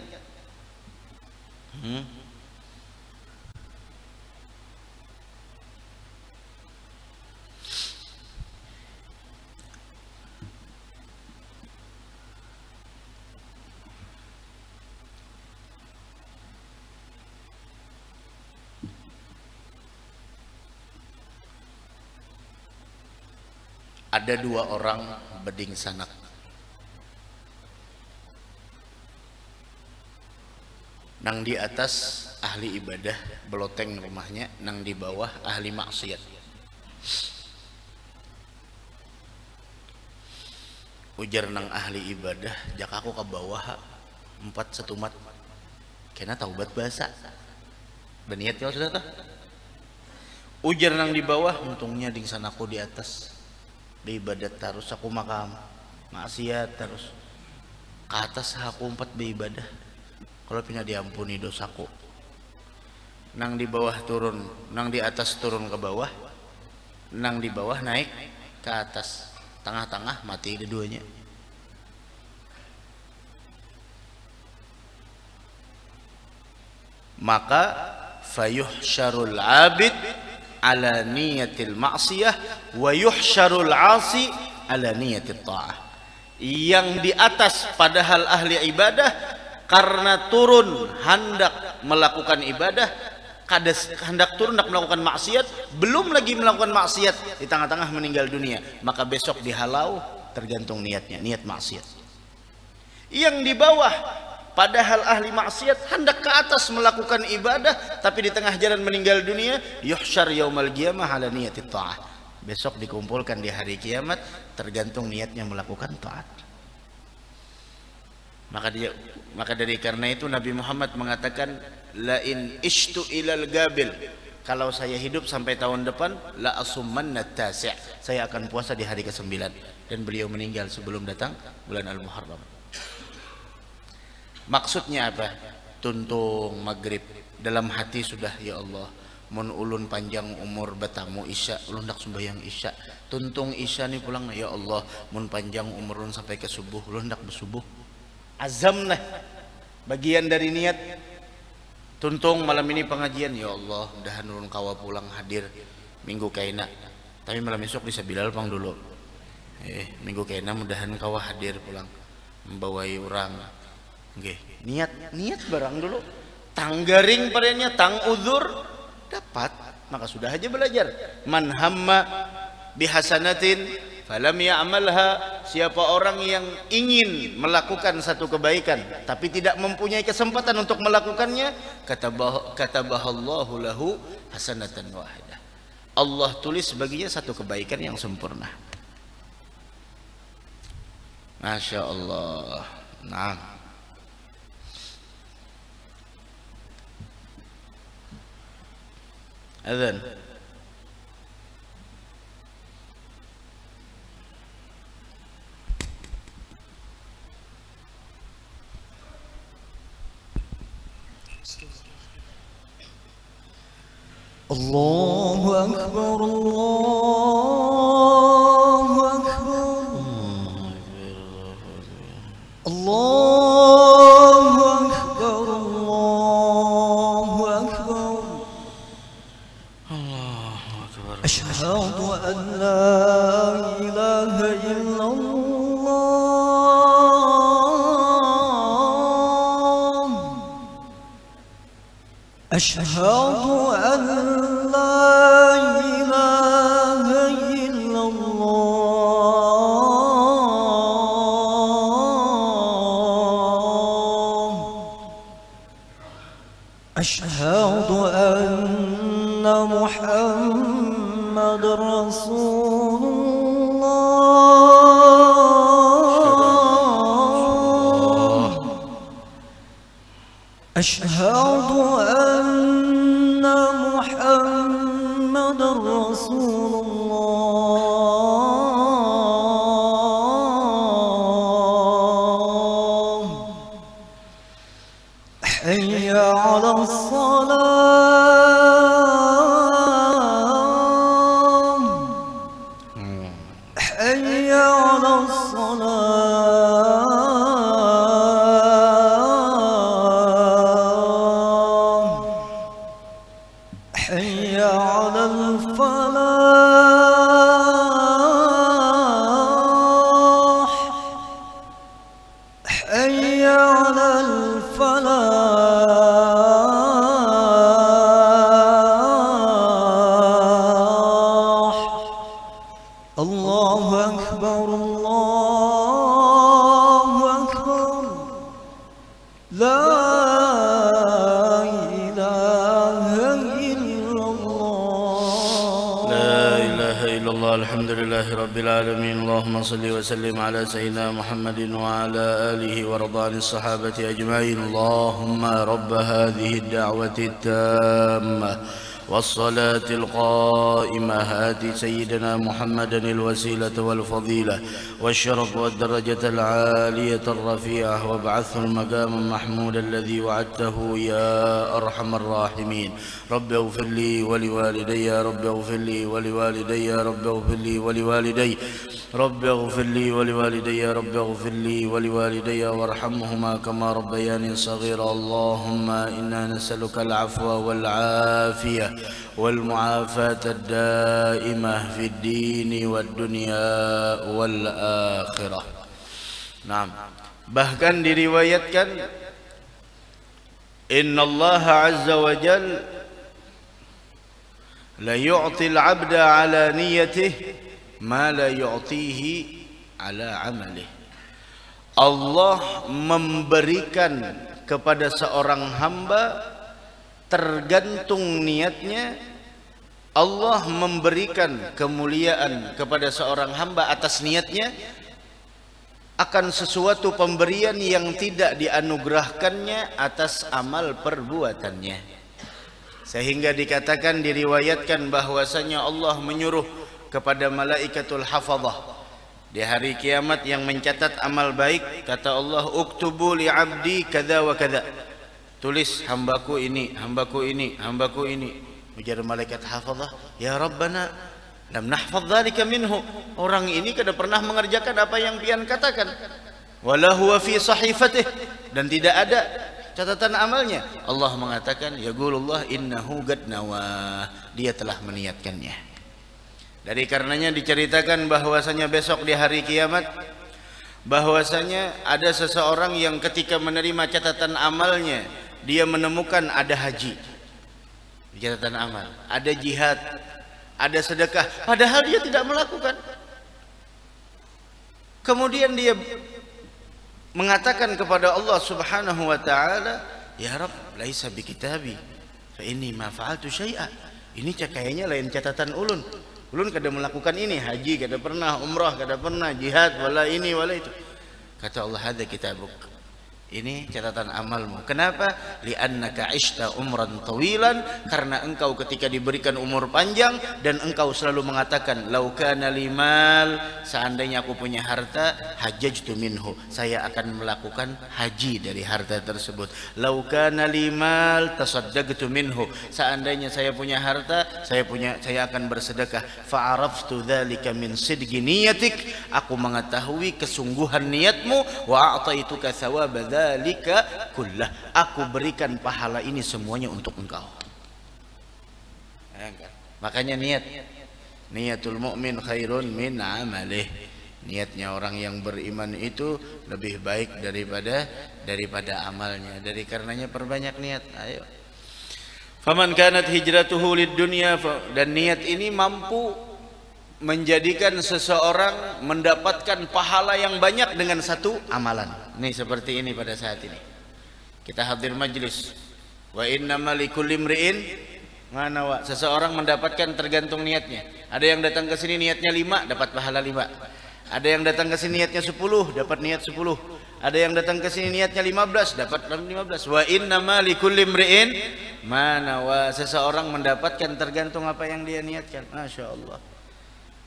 Ada dua orang beding sanak. Nang di atas ahli ibadah beloteng rumahnya, nang di bawah ahli maksiat. Ujar nang ahli ibadah, jak aku ke bawah 4 setumat. Kena taubat bahasa. Beniat ya sudah tah. Ujar nang di bawah, untungnya ding sanaku di atas. Di ibadat terus aku makam maksiat terus ke atas aku 4 beribadah kalau pindah diampuni dosaku. Nang di bawah turun, nang di atas turun ke bawah, nang di bawah naik ke atas, tengah-tengah mati keduanya. Maka fayuhsyarul abid ala niyatil ma'siyah wa yuhsyarul 'asi ala niyatit ta'ah. Yang di atas padahal ahli ibadah karena turun hendak melakukan ibadah, hendak turun hendak melakukan maksiat, belum lagi melakukan maksiat di tengah-tengah meninggal dunia, maka besok dihalau tergantung niatnya, niat maksiat. Yang di bawah padahal ahli maksiat hendak ke atas melakukan ibadah tapi di tengah jalan meninggal dunia, yuhsyar yaumal qiyamah ala niyatit ta'ah. Besok dikumpulkan di hari kiamat tergantung niatnya melakukan taat. Maka dari karena itu Nabi Muhammad mengatakan la in ishtu ilal gabil, kalau saya hidup sampai tahun depan la asummanna tasi', saya akan puasa di hari ke-9. Dan beliau meninggal sebelum datang bulan Al-Muharram. Maksudnya apa? Tuntung maghrib dalam hati sudah, ya Allah mun ulun panjang umur betamu isya, ulun nak sembahyang isya. Tuntung isya nih pulang, ya Allah mun panjang umur ulun sampai ke subuh, ulun nak bersubuh. Azam lah bagian dari niat. Tuntung malam ini pengajian, ya Allah mudahan ulun kawa pulang hadir minggu kaina, tapi malam esok bisa Bilal pang dulu. Minggu kaina mudahan kawa hadir pulang membawai orang. Okay. Niat barang dulu. Tanggaring padanya, tang uzur dapat, maka sudah aja belajar. Man hamma bihasanatin falam ya'malha, siapa orang yang ingin melakukan satu kebaikan tapi tidak mempunyai kesempatan untuk melakukannya, katabahallahu lahu hasanatan wahidah, Allah tulis baginya satu kebaikan yang sempurna. Masya Allah. Nah, azan. Allahu Akbar, Allahu Akbar, Allahu Akbar, Allahu Akbar. Asyhadu an la ilaha illallah. Asyhadu an la ilaha illallah. Asyhadu anna Muhammad Rasulullah. أشهد أن محمد رسول الله حي على الصلاة حي على الصلاة حي على الفلاح حي على الفلاح الله أكبر الله أكبر لا إله إلا الله لا إله إلا الله الحمد لله رب العالمين اللهم صل وسلم على سيدنا محمد وعلى آله ورضوان الصحابة أجمعين اللهم رب هذه الدعوة التامة والصلاة القائمة هات سيدنا محمد الوسيلة والفضيلة والشرف والدرجة العالية الرفيعة وابعثه المقام المحمود الذي وعدته يا أرحم الراحمين رب اغفر لي ولوالدي يا رب اغفر لي ولوالدي يا رب اغفر لي ولوالدي رب اغفر لي ولوالدي يا رب اغفر لي ولوالدي وارحمهما كما ربياني صغيرا اللهم إنا نسألك العفو والعافية والمعافاة الدائمة في الدين والدنيا والآخرة. Naam. Bahkan diriwayatkan Inna Allah azza wa jal la yu'ti al-'abda ala niyyatihi ma la yu'tihi ala 'amalihi. Allah memberikan kepada seorang hamba tergantung niatnya. Allah memberikan kemuliaan kepada seorang hamba atas niatnya akan sesuatu pemberian yang tidak dianugerahkannya atas amal perbuatannya. Sehingga dikatakan, diriwayatkan bahwasanya Allah menyuruh kepada malaikatul hafadzah di hari kiamat yang mencatat amal baik, kata Allah, uktubu li 'abdi kadza wa kadza. Tulis hambaku ini, hambaku ini, hambaku ini. Ujar malaikat hafadzah, ya Rabbana lam nahfadz dzalika minhu. Orang ini kada pernah mengerjakan apa yang pian katakan. Wala huwa fi sahifatih, dan tidak ada catatan amalnya. Allah mengatakan, yaqulullah innahu qad nawah, dia telah meniatkannya. Dari karenanya diceritakan bahwasanya besok di hari kiamat, bahwasanya ada seseorang yang ketika menerima catatan amalnya, dia menemukan ada haji di catatan amal, ada jihad, ada sedekah, padahal dia tidak melakukan. Kemudian dia mengatakan kepada Allah Subhanahu wa taala, ya Rabb, laisa bi kitabi fa inni ma fa'altu syai'a. Ini kayaknya lain catatan ulun. Ulun kada melakukan ini, haji kada pernah, umrah kada pernah, jihad wala ini wala itu. Kata Allah, hadza kitabuk. Ini catatan amalmu. Kenapa? Li'annaka 'ishta umran tawilan, karena engkau ketika diberikan umur panjang dan engkau selalu mengatakan, lau kana limal, seandainya aku punya harta, hajjajtu minhu, saya akan melakukan haji dari harta tersebut. Lau kana limal tasaddaqtu minhu, seandainya saya punya harta, saya akan bersedekah. Fa'araftu dzalika min sidqi niyatik, aku mengetahui kesungguhan niatmu. Wa a'taituka thawaba dzalika kullah, aku berikan pahala ini semuanya untuk engkau. Makanya niatul mu'min khairun min amalih. Niatnya orang yang beriman itu lebih baik daripada amalnya. Dari karenanya perbanyak niat. Ayo. Faman kanat hijratuhu lid dunya, dan niat ini mampu menjadikan seseorang mendapatkan pahala yang banyak dengan satu amalan. Nih seperti ini pada saat ini. Kita hadir majlis. Wa innamal likulli imri'in ma nawa. Seseorang mendapatkan tergantung niatnya. Ada yang datang ke sini niatnya 5, dapat pahala 5. Ada yang datang ke sini niatnya 10, dapat niat 10. Ada yang datang ke sini niatnya 15, dapat 15. Wa innama likulli imri'in ma nawa. Seseorang mendapatkan tergantung apa yang dia niatkan. Masya Allah.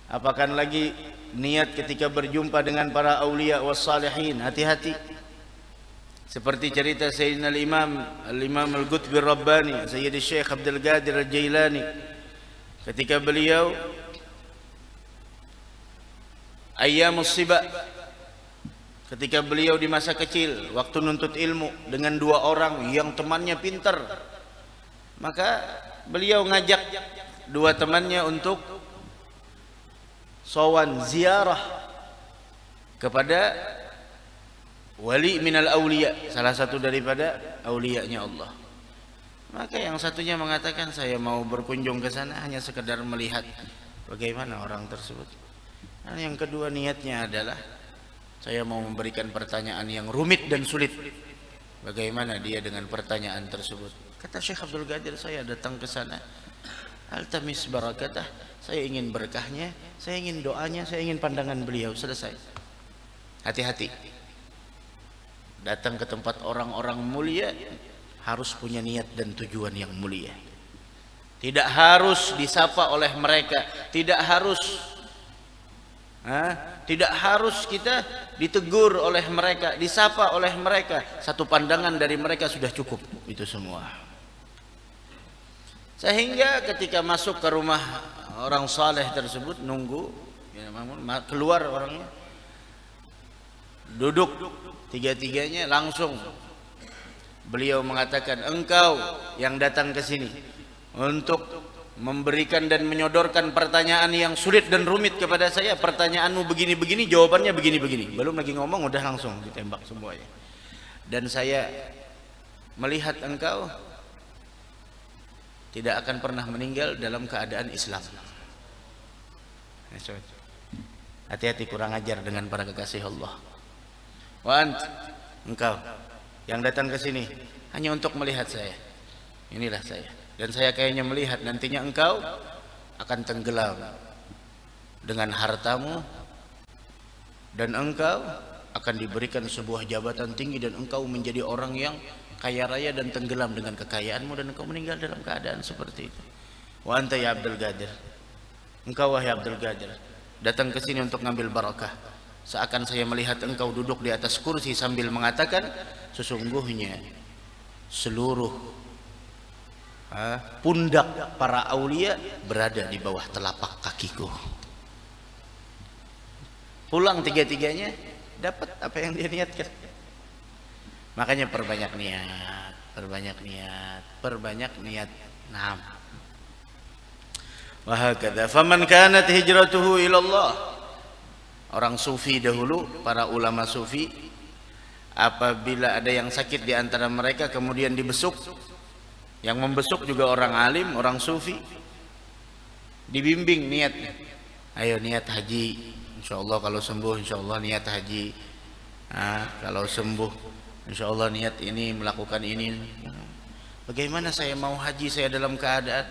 Apakah lagi niat ketika berjumpa dengan para aulia was salihin. Hati-hati. Seperti cerita Sayyidina Al-Imam Al-Qutbi Rabbani, Sayyid Syekh Abdul Qadir Al-Jailani, ketika beliau ayyamus siba, ketika beliau di masa kecil waktu nuntut ilmu dengan 2 orang yang temannya pintar, maka beliau ngajak 2 temannya untuk sowan ziarah kepada wali minal awliya, salah satu daripada auliyanya Allah. Maka yang satunya mengatakan, saya mau berkunjung ke sana hanya sekedar melihat bagaimana orang tersebut. Dan yang kedua niatnya adalah saya mau memberikan pertanyaan yang rumit dan sulit. Bagaimana dia dengan pertanyaan tersebut? Kata Syekh Abdul Qadir, saya datang ke sana altamis barakatah, saya ingin berkahnya, saya ingin doanya, saya ingin pandangan beliau. Selesai. Hati-hati. Datang ke tempat orang-orang mulia harus punya niat dan tujuan yang mulia. Tidak harus disapa oleh mereka, tidak harus kita ditegur oleh mereka, disapa oleh mereka. Satu pandangan dari mereka sudah cukup, itu semua. Sehingga ketika masuk ke rumah orang saleh tersebut, nunggu keluar orangnya, duduk tiga-tiganya, langsung beliau mengatakan, engkau yang datang ke sini untuk memberikan dan menyodorkan pertanyaan yang sulit dan rumit kepada saya, pertanyaanmu begini-begini, jawabannya begini-begini. Belum lagi ngomong udah langsung ditembak semuanya. Dan saya melihat engkau tidak akan pernah meninggal dalam keadaan Islam. Hati-hati, kurang ajar dengan para kekasih Allah. Wan, engkau yang datang ke sini hanya untuk melihat saya. Inilah saya. Dan saya kayaknya melihat nantinya engkau akan tenggelam dengan hartamu, dan engkau akan diberikan sebuah jabatan tinggi, dan engkau menjadi orang yang kaya raya dan tenggelam dengan kekayaanmu, dan engkau meninggal dalam keadaan seperti itu. Wa anta ya Abdul Qadir, engkau wahai Abdul Qadir, datang ke sini untuk ngambil barakah. Seakan saya melihat engkau duduk di atas kursi sambil mengatakan, sesungguhnya seluruh pundak para aulia berada di bawah telapak kakiku. Pulang tiga-tiganya dapat apa yang dia niatkan. Makanya perbanyak niat, perbanyak niat, perbanyak niat. Naam. Wa hakadha faman kanat hijratuhu ila Allah. Orang sufi dahulu, para ulama sufi, apabila ada yang sakit di antara mereka kemudian dibesuk, yang membesuk juga orang alim, orang sufi, dibimbing niatnya. Ayo niat haji, insyaallah kalau sembuh insyaallah niat haji. Kalau sembuh insyaallah niat ini, melakukan ini. Bagaimana saya mau haji, saya dalam keadaan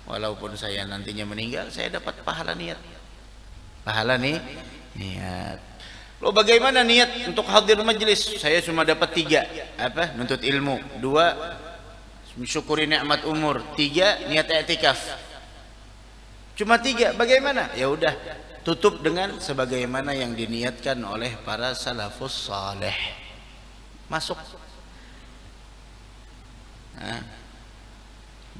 walaupun saya nantinya meninggal, saya dapat pahala niat. Pahala nih niat. Lo bagaimana niat untuk hadir majlis? Saya cuma dapat 3. Apa? Nuntut ilmu. 2, mensyukuri nikmat umur. 3, niat i'tikaf. Cuma 3. Bagaimana? Ya udah, tutup dengan sebagaimana yang diniatkan oleh para salafus saleh. Masuk.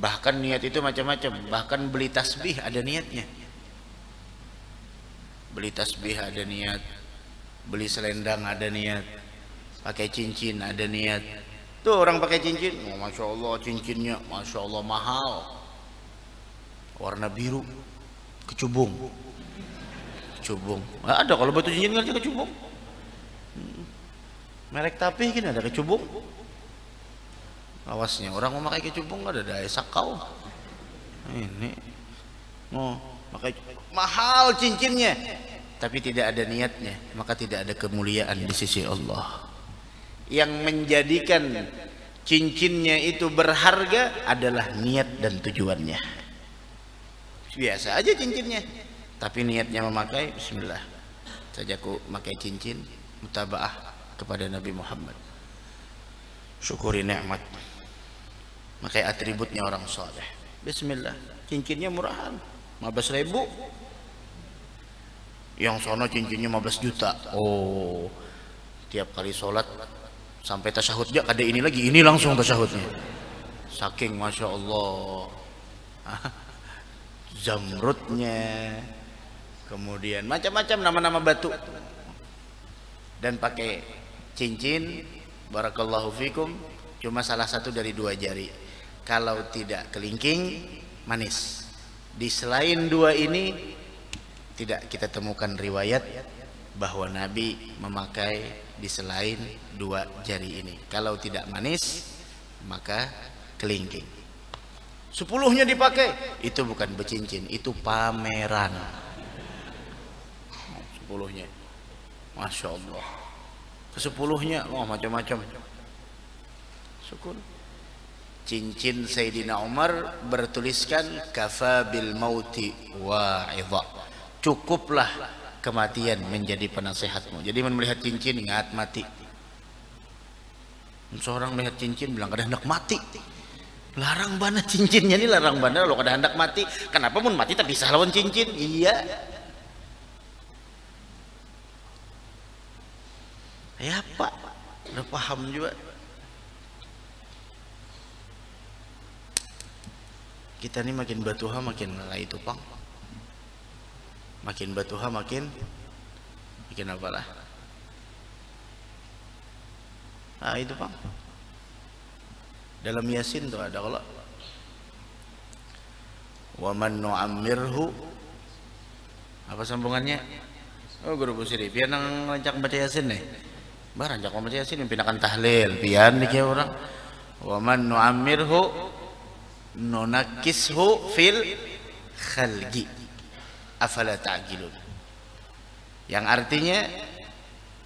Bahkan niat itu macam-macam. Bahkan beli tasbih ada niatnya. Beli tasbih ada niat, beli selendang ada niat, pakai cincin ada niat. Tuh orang pakai cincin, oh, masya Allah cincinnya, masya Allah mahal, warna biru, kecubung, kecubung. Ada kalau batu cincin ngerti kecubung. Merek tapi kan ada kecubung. Awasnya orang mau pakai kecubung ada daya sakau. Ini mau pakai mahal cincinnya, tapi tidak ada niatnya, maka tidak ada kemuliaan di sisi Allah. Yang menjadikan cincinnya itu berharga adalah niat dan tujuannya. Biasa aja cincinnya, tapi niatnya memakai, bismillah saja aku pakai cincin mutabaah kepada Nabi Muhammad. Syukuri nikmat. Makai atributnya orang soleh. Bismillah. Cincinnya murahan, 15.000. Yang sono cincinnya 15 juta. Oh, tiap kali sholat sampai tasyahudnya kada ini lagi, ini langsung tasyahudnya. Saking masya Allah. Zamrudnya, kemudian macam-macam nama-nama batu. Dan pakai cincin, barakallahu fikum, cuma salah satu dari 2 jari. Kalau tidak kelingking, manis. Di selain 2 ini tidak kita temukan riwayat bahwa Nabi memakai di selain 2 jari ini. Kalau tidak manis, maka kelingking. 10-nya dipakai, itu bukan bercincin, itu pameran. 10-nya, masya Allah. Ke-10-nya, oh macam-macam. Syukur. Cincin Sayyidina Umar bertuliskan kafa bil mauti wa'idha. Cukuplah kematian menjadi penasehatmu. Jadi melihat cincin ingat mati. Seorang melihat cincin bilang kada hendak mati. Larang bana cincinnya ini, larang bana lo kada hendak mati. Kenapa mun mati tak bisa lawan cincin? Iya. Ya Pak, udah paham juga. Kita ini makin batuha makin lalai itu Pang. Makin batuha makin apalah. Nah itu Pang. Dalam Yasin tuh ada kalau wa man nu'ammirhu, apa sambungannya? Oh guru busiri pian nang rancak baca Yasin nih. Bah rancak baca Yasin pindahkan tahlil pian nih orang. Wa man nu'ammirhu nunakishu fil khalqi afala ta'qilun. Yang artinya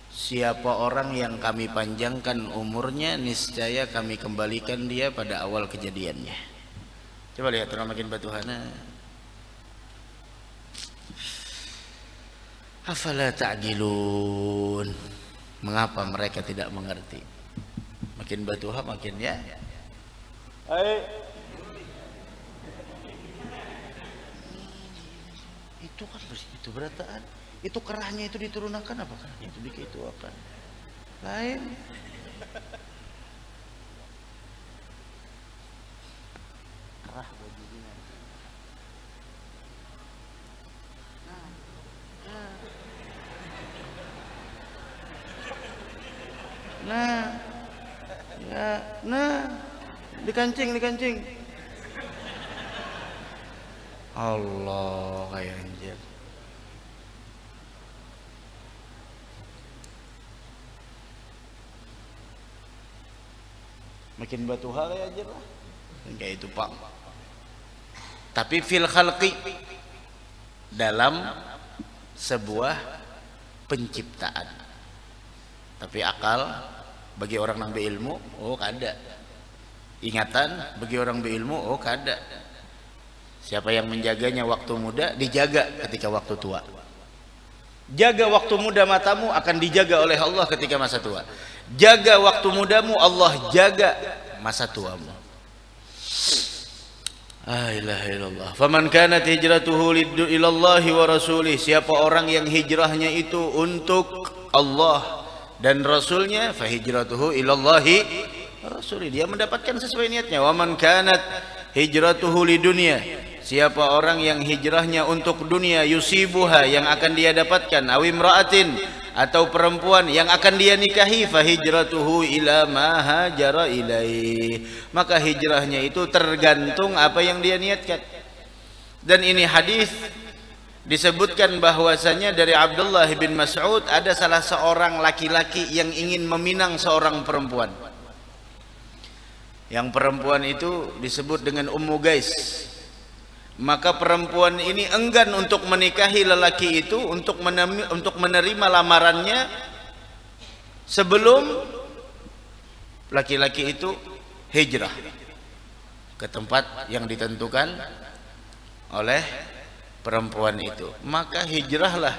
siapa orang yang kami panjangkan umurnya, niscaya kami kembalikan dia pada awal kejadiannya. Coba lihat orang makin batuhana. Afala ta'qilun. Mengapa mereka tidak mengerti? Makin batuha makin ya. Itu kan itu berataan. Itu kerahnya itu diturunkan apa kerahnya itu bikin itu apa lain. Kerah bajunya. Nah, dikancing. Allah kayak anjir. Makin batuha kayak anjir lah. Kayak itu Pak. Tapi fil khalqi, dalam sebuah penciptaan. Tapi akal bagi orang yang berilmu, oh kada. Ingatan bagi orang berilmu, oh kada. Siapa yang menjaganya waktu muda, dijaga ketika waktu tua. Jaga waktu muda matamu, akan dijaga oleh Allah ketika masa tua. Jaga waktu mudamu, Allah jaga masa tuamu. La ilaha illallah. Faman kanat hijratuhu ilallahi wa rasulih. Siapa orang yang hijrahnya itu untuk Allah dan Rasulnya, fa hijratuhu ilallahi wa rasulih. Dia mendapatkan sesuai niatnya. Wa man kanat hijratuhu lidunya. Siapa orang yang hijrahnya untuk dunia, yusibuha, yang akan dia dapatkan, awimra'atin, atau perempuan yang akan dia nikahi, fa hijratuhu ila ma hajara ilaih. Maka hijrahnya itu tergantung apa yang dia niatkan. Dan ini hadis disebutkan bahwasanya dari Abdullah bin Mas'ud, ada salah seorang laki-laki yang ingin meminang seorang perempuan. Yang perempuan itu disebut dengan Ummu Gais. Maka perempuan ini enggan untuk menikahi lelaki itu, untuk menerima lamarannya sebelum laki-laki itu hijrah ke tempat yang ditentukan oleh perempuan itu. Maka hijrahlah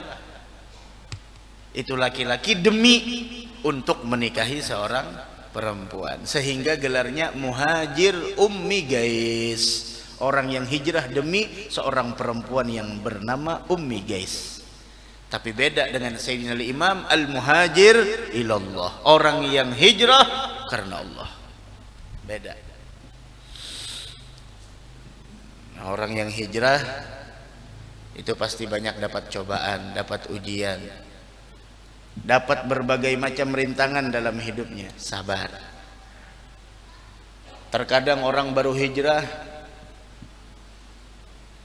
Itu laki-laki demi untuk menikahi seorang perempuan, sehingga gelarnya muhajir ummi gais, orang yang hijrah demi seorang perempuan yang bernama Ummi Gais. Tapi beda dengan Sayyidina Imam, al-muhajir ilallah, orang yang hijrah karena Allah. Beda. Nah, orang yang hijrah itu pasti banyak dapat cobaan, dapat ujian, dapat berbagai macam rintangan dalam hidupnya. Sabar. Terkadang orang baru hijrah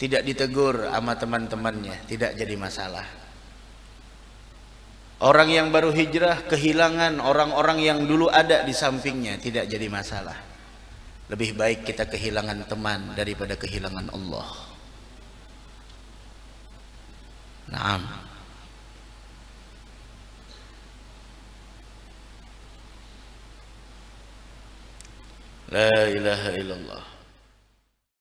tidak ditegur sama teman-temannya, tidak jadi masalah. Orang yang baru hijrah kehilangan orang-orang yang dulu ada di sampingnya, tidak jadi masalah. Lebih baik kita kehilangan teman daripada kehilangan Allah. Naam. La ilaha illallah.